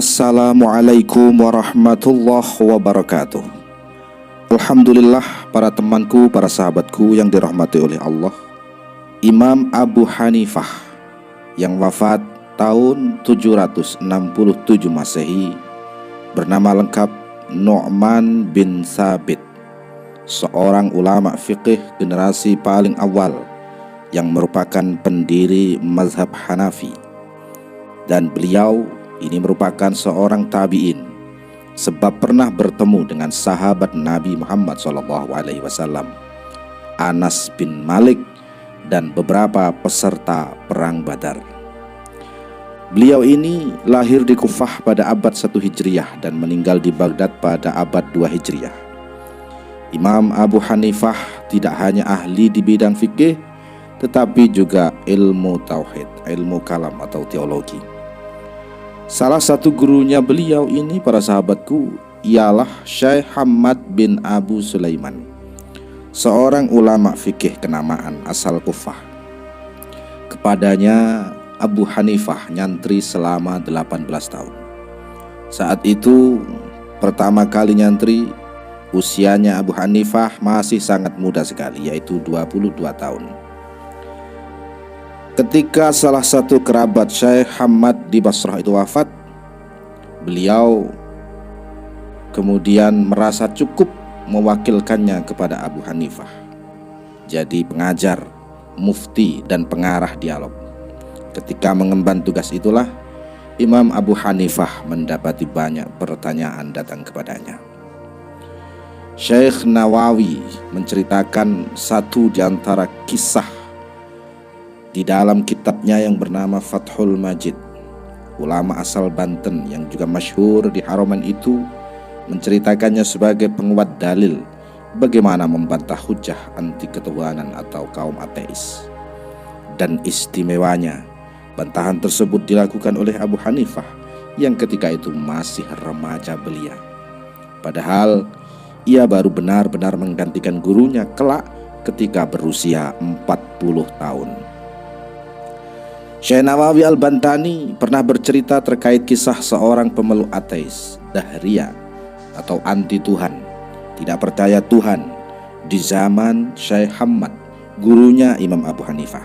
Assalamualaikum warahmatullahi wabarakatuh. Alhamdulillah, para temanku, para sahabatku yang dirahmati oleh Allah. Imam Abu Hanifah yang wafat tahun 767 Masehi bernama lengkap Nu'man bin Thabit, seorang ulama fiqih generasi paling awal yang merupakan pendiri mazhab Hanafi. Dan beliau ini merupakan seorang tabi'in, sebab pernah bertemu dengan sahabat Nabi Muhammad SAW, Anas bin Malik, dan beberapa peserta perang Badar. Beliau ini lahir di Kufah pada abad 1 Hijriah dan meninggal di Baghdad pada abad 2 Hijriah. Imam Abu Hanifah tidak hanya ahli di bidang fikih, tetapi juga ilmu tauhid, ilmu kalam atau teologi. Salah satu gurunya beliau ini, para sahabatku, ialah Syekh Hamad bin Abu Sulaiman, seorang ulama fikih kenamaan asal Kufah. Kepadanya Abu Hanifah nyantri selama 18 tahun. Saat itu pertama kali nyantri, usianya Abu Hanifah masih sangat muda sekali, yaitu 22 tahun. Ketika salah satu kerabat Syekh Hamad di Basrah itu wafat, beliau kemudian merasa cukup mewakilkannya kepada Abu Hanifah, jadi pengajar, mufti, dan pengarah dialog. Ketika mengemban tugas itulah Imam Abu Hanifah mendapati banyak pertanyaan datang kepadanya. Syekh Nawawi menceritakan satu di antara kisah di dalam kitabnya yang bernama Fathul Majid. Ulama asal Banten yang juga masyhur di Haroman itu menceritakannya sebagai penguat dalil bagaimana membantah hujah anti ketuhanan atau kaum ateis. Dan istimewanya, bantahan tersebut dilakukan oleh Abu Hanifah yang ketika itu masih remaja belia. Padahal ia baru benar-benar menggantikan gurunya kelak ketika berusia 40 tahun. Syekh Nawawi Al-Bantani pernah bercerita terkait kisah seorang pemeluk ateis, Dahriyah atau anti Tuhan, tidak percaya Tuhan, di zaman Syekh Hamad, gurunya Imam Abu Hanifah.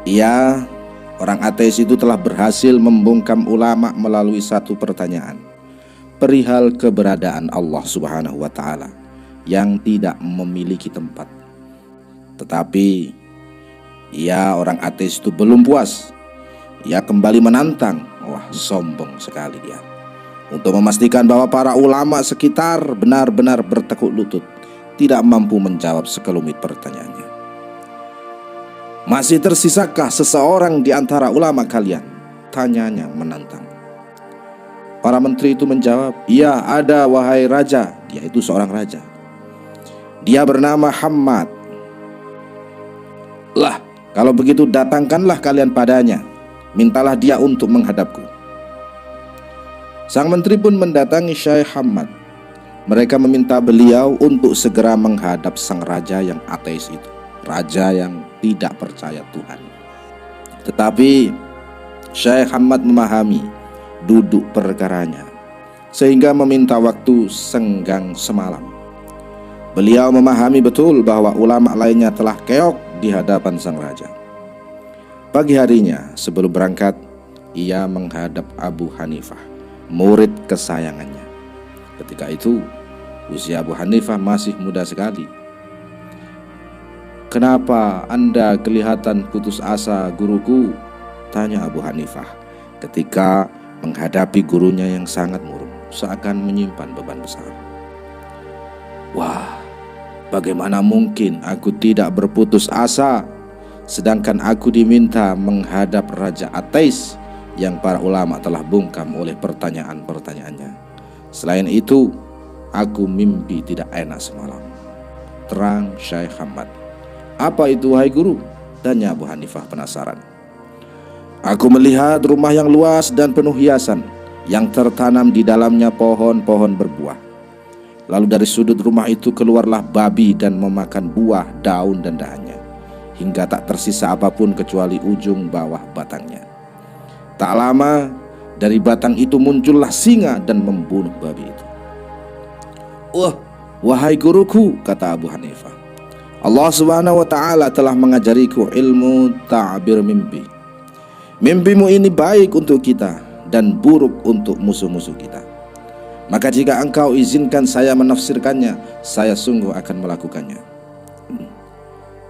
Ia, orang ateis itu, telah berhasil membungkam ulama melalui satu pertanyaan perihal keberadaan Allah Subhanahu wa Ta'ala yang tidak memiliki tempat. Tetapi ia, orang ateis itu, belum puas. Ia kembali menantang. Wah, sombong sekali dia, untuk memastikan bahwa para ulama sekitar benar-benar bertekuk lutut, tidak mampu menjawab sekelumit pertanyaannya. Masih tersisakah seseorang di antara ulama kalian? Tanyanya menantang. Para menteri itu menjawab, iya ada wahai raja. Dia itu seorang raja. Dia bernama Hamad. Lah, kalau begitu datangkanlah kalian padanya. Mintalah dia untuk menghadapku. Sang menteri pun mendatangi Syekh Hamad. Mereka meminta beliau untuk segera menghadap sang raja yang ateis itu, raja yang tidak percaya Tuhan. Tetapi Syekh Hamad memahami duduk perkaranya, sehingga meminta waktu senggang semalam. Beliau memahami betul bahwa ulama lainnya telah keok di hadapan sang raja. Pagi harinya sebelum berangkat, ia menghadap Abu Hanifah, murid kesayangannya. Ketika itu usia Abu Hanifah masih muda sekali. Kenapa Anda kelihatan putus asa, guruku? Tanya Abu Hanifah ketika menghadapi gurunya yang sangat murung, seakan menyimpan beban besar. Wah, bagaimana mungkin aku tidak berputus asa, sedangkan aku diminta menghadap raja ateis yang para ulama telah bungkam oleh pertanyaan-pertanyaannya. Selain itu, aku mimpi tidak enak semalam. Terang Syekh Hamad. Apa itu wahai guru? Tanya Abu Hanifah penasaran. Aku melihat rumah yang luas dan penuh hiasan, yang tertanam di dalamnya pohon-pohon berbuah. Lalu dari sudut rumah itu keluarlah babi dan memakan buah, daun dan dahannya, hingga tak tersisa apapun kecuali ujung bawah batangnya. Tak lama Dari batang itu muncullah singa dan membunuh babi itu. Wahai guruku, kata Abu Hanifah, Allah Subhanahu wa ta'ala telah mengajariku ilmu ta'bir mimpi. Mimpimu ini baik untuk kita dan buruk untuk musuh-musuh kita. Maka jika engkau izinkan saya menafsirkannya, saya sungguh akan melakukannya.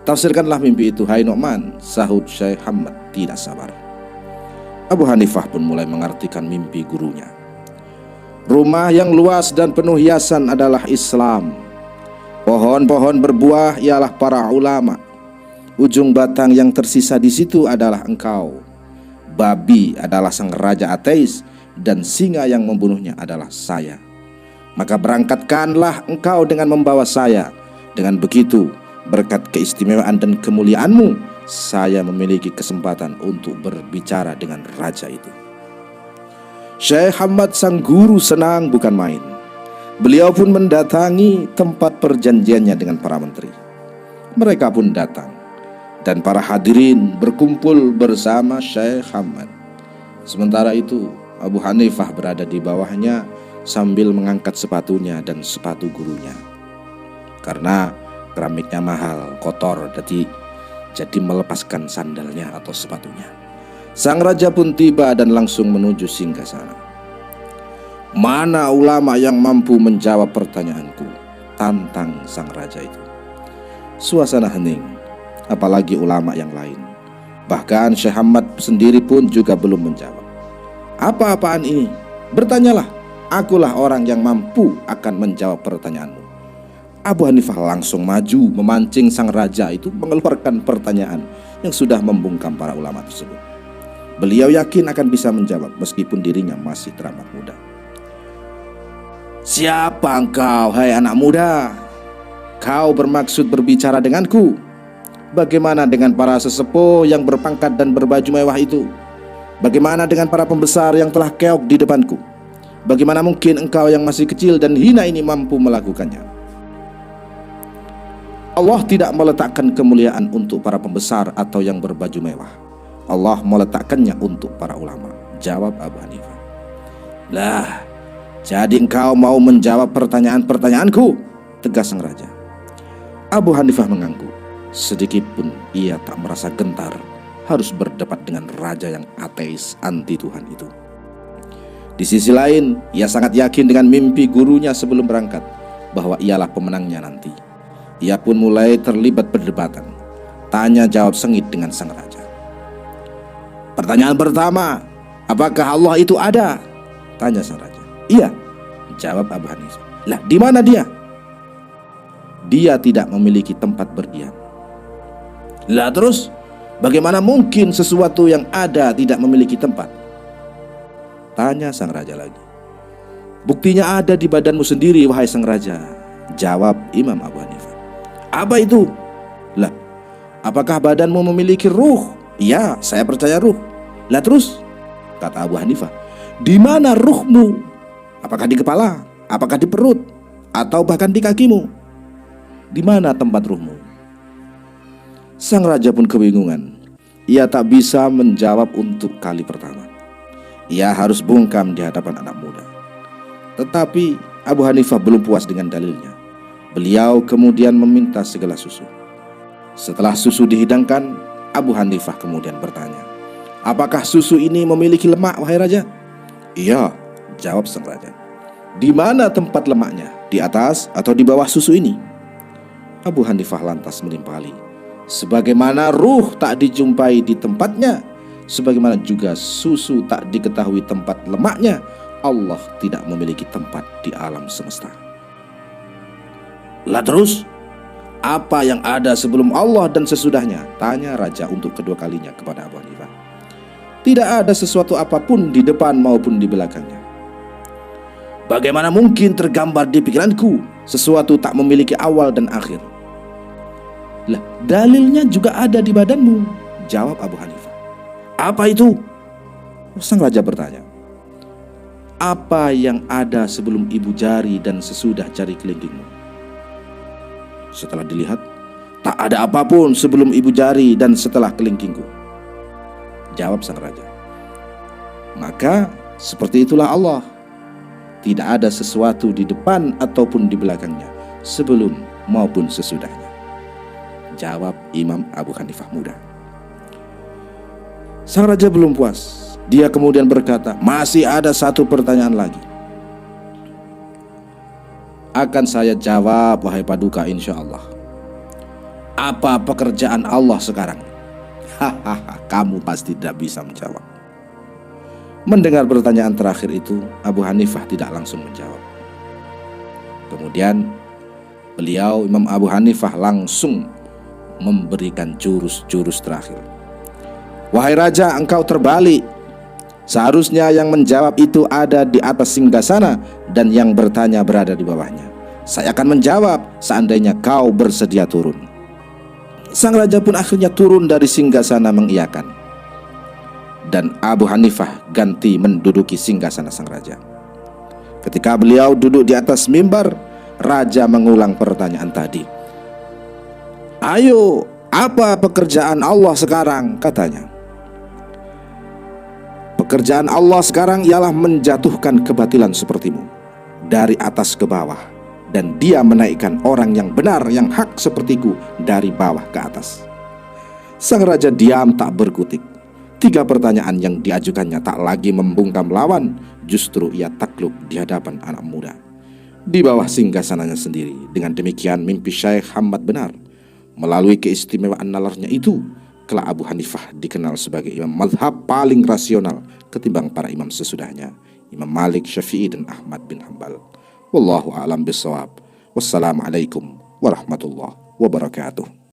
Tafsirkanlah mimpi itu, hai Nu'man, sahut Syekh Hamad tidak sabar. Abu Hanifah pun mulai mengartikan mimpi gurunya. Rumah yang luas dan penuh hiasan adalah Islam. Pohon-pohon berbuah ialah para ulama. Ujung batang yang tersisa di situ adalah engkau. Babi adalah sang raja ateis dan singa yang membunuhnya adalah saya. Maka berangkatkanlah engkau dengan membawa saya. Dengan begitu, berkat keistimewaan dan kemuliaanmu, saya memiliki kesempatan untuk berbicara dengan raja itu. Syekh Hamad sang guru senang bukan main. Beliau pun mendatangi tempat perjanjiannya dengan para menteri. Mereka pun datang, dan para hadirin berkumpul bersama Syekh Hamad. Sementara itu Abu Hanifah berada di bawahnya sambil mengangkat sepatunya dan sepatu gurunya. Karena keramiknya mahal, kotor, jadi melepaskan sandalnya atau sepatunya. Sang raja pun tiba dan langsung menuju singgasana. Mana ulama yang mampu menjawab pertanyaanku? Tantang sang raja itu. Suasana hening, apalagi ulama yang lain. Bahkan Syekh Hamad sendiri pun juga belum menjawab. Apa-apaan ini? Bertanyalah, akulah orang yang mampu akan menjawab pertanyaanmu. Abu Hanifah langsung maju memancing sang raja itu mengeluarkan pertanyaan yang sudah membungkam para ulama tersebut. Beliau yakin akan bisa menjawab meskipun dirinya masih teramat muda. Siapa engkau, hai anak muda? Kau bermaksud berbicara denganku? Bagaimana dengan para sesepuh yang berpangkat dan berbaju mewah itu? Bagaimana dengan para pembesar yang telah keok di depanku? Bagaimana mungkin engkau yang masih kecil dan hina ini mampu melakukannya? Allah tidak meletakkan kemuliaan untuk para pembesar atau yang berbaju mewah. Allah meletakkannya untuk para ulama, jawab Abu Hanifah. Lah, jadi engkau mau menjawab pertanyaan-pertanyaanku? Tegas sang raja. Abu Hanifah mengangguk. Sedikit pun ia tak merasa gentar harus berdebat dengan raja yang ateis anti Tuhan itu. Di sisi lain, ia sangat yakin dengan mimpi gurunya sebelum berangkat bahwa ialah pemenangnya nanti. Ia pun mulai terlibat perdebatan, tanya jawab sengit dengan sang raja. Pertanyaan pertama, apakah Allah itu ada? Tanya sang raja. Iya, jawab Abu Hanifah. Lah, di mana dia? Dia tidak memiliki tempat berdiam. Lah terus, bagaimana mungkin sesuatu yang ada tidak memiliki tempat? Tanya sang raja lagi. Buktinya ada di badanmu sendiri, wahai sang raja, jawab Imam Abu Hanifah. Apa itu? Lah, apakah badanmu memiliki ruh? Iya, saya percaya ruh. Lah terus, kata Abu Hanifah, di mana ruhmu? Apakah di kepala? Apakah di perut? Atau bahkan di kakimu? Di mana tempat ruhmu? Sang raja pun kebingungan. Ia tak bisa menjawab untuk kali pertama. Ia harus bungkam di hadapan anak muda. Tetapi Abu Hanifah belum puas dengan dalilnya. Beliau kemudian meminta segelas susu. Setelah susu dihidangkan, Abu Hanifah kemudian bertanya, apakah susu ini memiliki lemak, wahai raja? Iya, jawab sang raja. Di mana tempat lemaknya? Di atas atau di bawah susu ini? Abu Hanifah lantas menimpali, sebagaimana ruh tak dijumpai di tempatnya, sebagaimana juga susu tak diketahui tempat lemaknya, Allah tidak memiliki tempat di alam semesta. Lah terus, apa yang ada sebelum Allah dan sesudahnya? Tanya raja untuk kedua kalinya kepada Abu Hanifah. Tidak ada sesuatu apapun di depan maupun di belakangnya. Bagaimana mungkin tergambar di pikiranku sesuatu tak memiliki awal dan akhir? Lah, dalilnya juga ada di badanmu, jawab Abu Hanifah. Apa itu? Sang raja bertanya. Apa yang ada sebelum ibu jari dan sesudah jari kelingkingmu? Setelah dilihat, tak ada apapun sebelum ibu jari dan setelah kelingkingku, jawab sang raja. Maka Seperti itulah Allah. Tidak ada sesuatu di depan ataupun di belakangnya, sebelum maupun sesudahnya. Jawab Imam Abu Hanifah muda. Sang raja belum puas. Dia kemudian berkata, masih ada satu pertanyaan lagi. Akan saya jawab, wahai paduka, insya Allah. Apa pekerjaan Allah sekarang? Hahaha, kamu pasti tidak bisa menjawab. Mendengar pertanyaan terakhir itu, Abu Hanifah tidak langsung menjawab. Kemudian beliau, Imam Abu Hanifah, langsung memberikan jurus-jurus terakhir. Wahai raja, engkau terbalik. Seharusnya yang menjawab itu ada di atas singgasana dan yang bertanya berada di bawahnya. Saya akan menjawab seandainya kau bersedia turun. Sang raja pun akhirnya turun dari singgasana mengiyakan. Dan Abu Hanifah ganti menduduki singgasana sang raja. Ketika beliau duduk di atas mimbar, raja mengulang pertanyaan tadi. Ayo, apa pekerjaan Allah sekarang? Katanya. Pekerjaan Allah sekarang ialah menjatuhkan kebatilan sepertimu dari atas ke bawah, dan dia menaikkan orang yang benar, yang hak sepertiku dari bawah ke atas. Sang raja diam tak berkutik. 3 pertanyaan yang diajukannya tak lagi membungkam lawan, justru ia takluk di hadapan anak muda di bawah singgasananya sendiri. Dengan demikian mimpi Syekh Hamad benar. Melalui keistimewaan nalarnya itu, kelak Abu Hanifah dikenal sebagai imam mazhab paling rasional ketimbang para imam sesudahnya, Imam Malik, Syafi'i, dan Ahmad bin Hanbal. Wallahu a'lam bishawab. Wassalamualaikum warahmatullahi wabarakatuh.